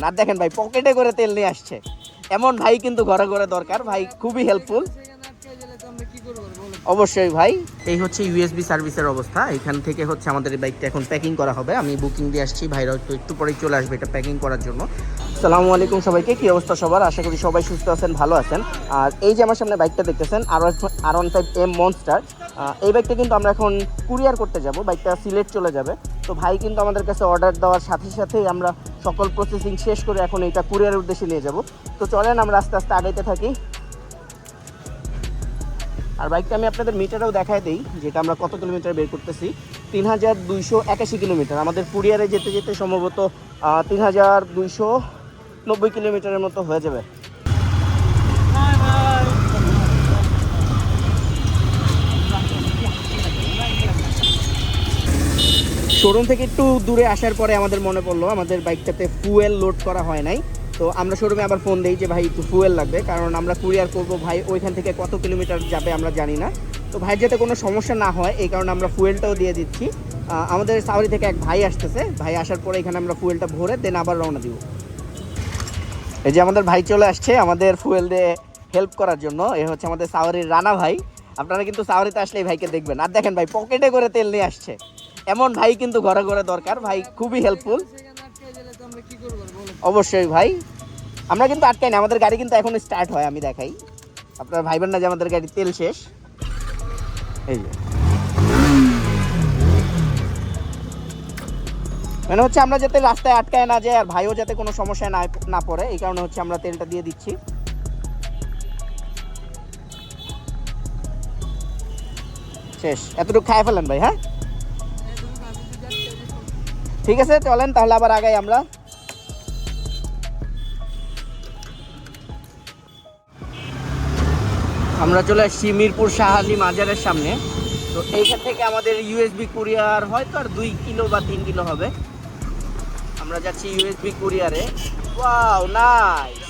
আর দেখেন ভাই পকেটে করে তেল নিয়ে আসছে, এমন ভাই কিন্তু ঘরে ঘরে দরকার, ভাই খুবই হেল্পফুল। অবশ্যই ভাই, এই হচ্ছে ইউএসবি সার্ভিসের অবস্থা। এখান থেকে হচ্ছে আমাদের এই বাইকটা এখন প্যাকিং করা হবে। আমি বুকিং দিয়ে আসছি, ভাইরা একটু পরেই চলে আসবে এটা প্যাকিং করার জন্য। আসসালামু আলাইকুম সবাইকে, কি অবস্থা সবার? আশা করি সবাই সুস্থ আছেন, ভালো আছেন। আর এই যে আমার সামনে বাইকটা দেখতেছেন R15M মনস্টার, এই বাইকটা কিন্তু আমরা এখন কুরিয়ার করতে যাব। বাইকটা সিলেট চলে যাবে। তো ভাই কিন্তু আমাদের কাছে অর্ডার দেওয়ার সাথে সাথেই আমরা সকল প্রসেসিং শেষ করে এখন এটা কুরিয়ারের উদ্দেশ্যে নিয়ে যাব। তো চলেন আমরা আস্তে আস্তে আগাইতে থাকি। আর বাইকটা আমি আপনাদের মিটারেও দেখায় দিই, যেটা আমরা কত কিলোমিটার বের করতেছি। 3281 কিলোমিটার। আমাদের কুরিয়ারে যেতে যেতে সম্ভবত 3290 কিলোমিটারের মতো হয়ে যাবে। শোরুম থেকে একটু দূরে আসার পরে আমাদের মনে পড়লো আমাদের বাইকটাতে ফুয়েল লোড করা হয় নাই। তো আমরা শোরুমে আবার ফোন দিই যে ভাই একটু ফুয়েল লাগবে, কারণ আমরা কুরিয়ার করবো। ভাই ওইখান থেকে কত কিলোমিটার যাবে আমরা জানি না। তো ভাই যাতে কোনো সমস্যা না হয় এই কারণে আমরা ফুয়েলটাও দিয়ে দিচ্ছি। আমাদের সাউরি থেকে এক ভাই আসতেছে, ভাই আসার পরে এখানে আমরা ফুয়েলটা ভরে দেন আবার রওনা দিব। এই যে আমাদের ভাই চলে আসছে আমাদের ফুয়েল দিয়ে হেল্প করার জন্য। এ হচ্ছে আমাদের সাউরির রানা ভাই। আপনারা কিন্তু সাউরিতে আসলে এই ভাইকে দেখবেন। আর দেখেন ভাই পকেটে করে তেল নিয়ে আসছে, এমন ভাই কিন্তু ঘরে ঘরে দরকার, ভাই খুবই হেল্পফুল। অবশ্যই ভাই, আমরা কিন্তু আটকাই না, আমাদের গাড়ি কিন্তু এখন স্টার্ট হয়। আমি দেখাই, আপনারা ভাইবেন না যে আমাদের গাড়ির তেল শেষ। এই যে মানে হচ্ছে আমরা যাতে রাস্তায় আটকায় না যাই আর ভাইও যাতে কোনো সমস্যায় না পড়ে, এই কারণে হচ্ছে আমরা তেলটা দিয়ে দিচ্ছি। শেষ, এতটুকু খায় ফেলেন ভাই। হ্যাঁ ঠিক আছে, চলেন তাহলে আবার আগাই আমরা। আমরা চলে আসছি মিরপুর শাহালি মাজারের সামনে। তো এইখান থেকে আমাদের ইউএসবি কুরিয়ার হয়তো আর 2 কিলো বা 3 কিলো হবে। আমরা যাচ্ছি ইউএসবি কুরিয়ারে। Wow nice.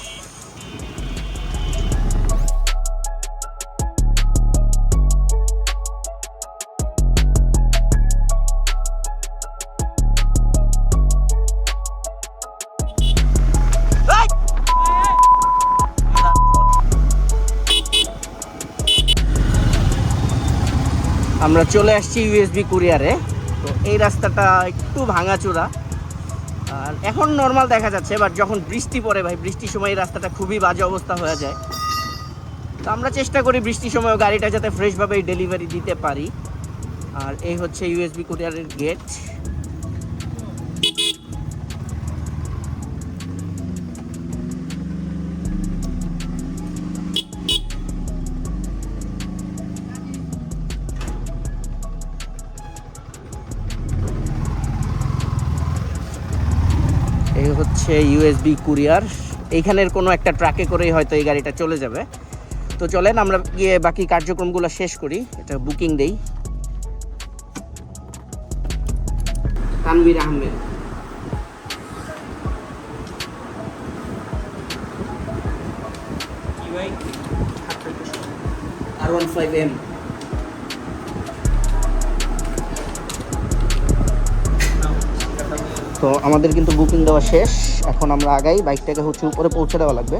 আমরা চলে আসছি ইউএসবি কুরিয়ারে। তো এই রাস্তাটা একটু ভাঙাচোরা, আর এখন নর্মাল দেখা যাচ্ছে, বাট যখন বৃষ্টি পড়ে ভাই, বৃষ্টির সময় এই রাস্তাটা খুবই বাজে অবস্থা হয়ে যায়। তো আমরা চেষ্টা করি বৃষ্টির সময় গাড়িটা যাতে ফ্রেশভাবে ডেলিভারি দিতে পারি। আর এই হচ্ছে ইউএসবি কুরিয়ারের গেট। এই হচ্ছে ইউএসবি কুরিয়ার। এইখানের কোনো একটা ট্রাকে করেই হয়তো এই গাড়িটা চলে যাবে। তো চলেন আমরা গিয়ে বাকি কার্যক্রমগুলো শেষ করি। এটা বুকিং দেই। তানভীর আহমেদ, R15M। তো আমাদের কিন্তু বুকিং দেওয়া শেষ, এখন আমরা আগাই। বাইকটাকে হচ্ছে উপরে পৌঁছে দেওয়া লাগবে।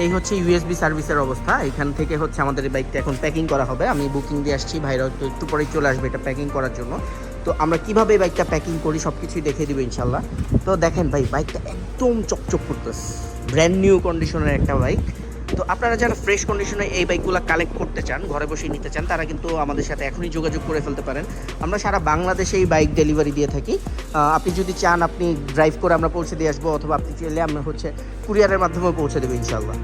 এই হচ্ছে ইউএসবি সার্ভিসের অবস্থা। এখান থেকে হচ্ছে আমাদের এই বাইকটা এখন প্যাকিং করা হবে। আমি বুকিং দিয়ে আসছি, ভাইরা একটু পরেই চলে আসবে এটা প্যাকিং করার জন্য। তো আমরা কিভাবে এই বাইকটা প্যাকিং করি সব কিছুই দেখিয়ে দিব ইনশাল্লাহ। তো দেখেন ভাই বাইকটা একদম চকচক করতেছে, ব্র্যান্ড নিউ কন্ডিশনের একটা বাইক। তো আপনারা যারা ফ্রেশ কন্ডিশনে এই বাইকগুলো কালেক্ট করতে চান, ঘরে বসে নিতে চান, তারা কিন্তু আমাদের সাথে এখনই যোগাযোগ করে ফেলতে পারেন। আমরা সারা বাংলাদেশে এই বাইক ডেলিভারি দিয়ে থাকি। আপনি যদি চান আপনি ড্রাইভ করে আমরা পৌঁছে দিয়ে আসবো, অথবা আপনি চাইলে আমরা কুরিয়ারের মাধ্যমে পৌঁছে দেবো ইনশাল্লাহ।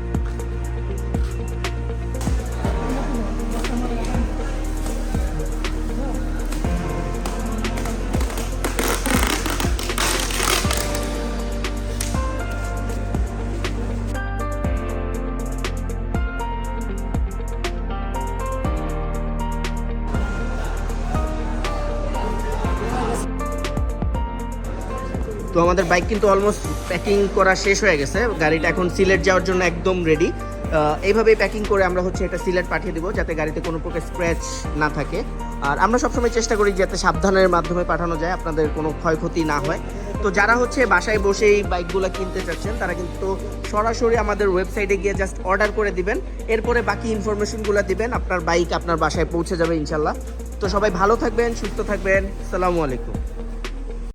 তো আমাদের বাইক কিন্তু অলমোস্ট প্যাকিং করা শেষ হয়ে গেছে। গাড়িটা এখন সিলেট যাওয়ার জন্য একদম রেডি। এইভাবেই প্যাকিং করে আমরা এটা সিলেট পাঠিয়ে দেবো, যাতে গাড়িতে কোনো প্রকার স্ক্র্যাচ না থাকে। আর আমরা সবসময় চেষ্টা করি যাতে সাবধানের মাধ্যমে পাঠানো যায়, আপনাদের কোনো ক্ষয়ক্ষতি না হয়। তো যারা বাসায় বসেই বাইকগুলো কিনতে চাচ্ছেন, তারা কিন্তু সরাসরি আমাদের ওয়েবসাইটে গিয়ে জাস্ট অর্ডার করে দিবেন, এরপরে বাকি ইনফরমেশনগুলো দিবেন, আপনার বাইক আপনার বাসায় পৌঁছে যাবে ইনশাল্লাহ। তো সবাই ভালো থাকবেন, সুস্থ থাকবেন। আসসালামু আলাইকুম।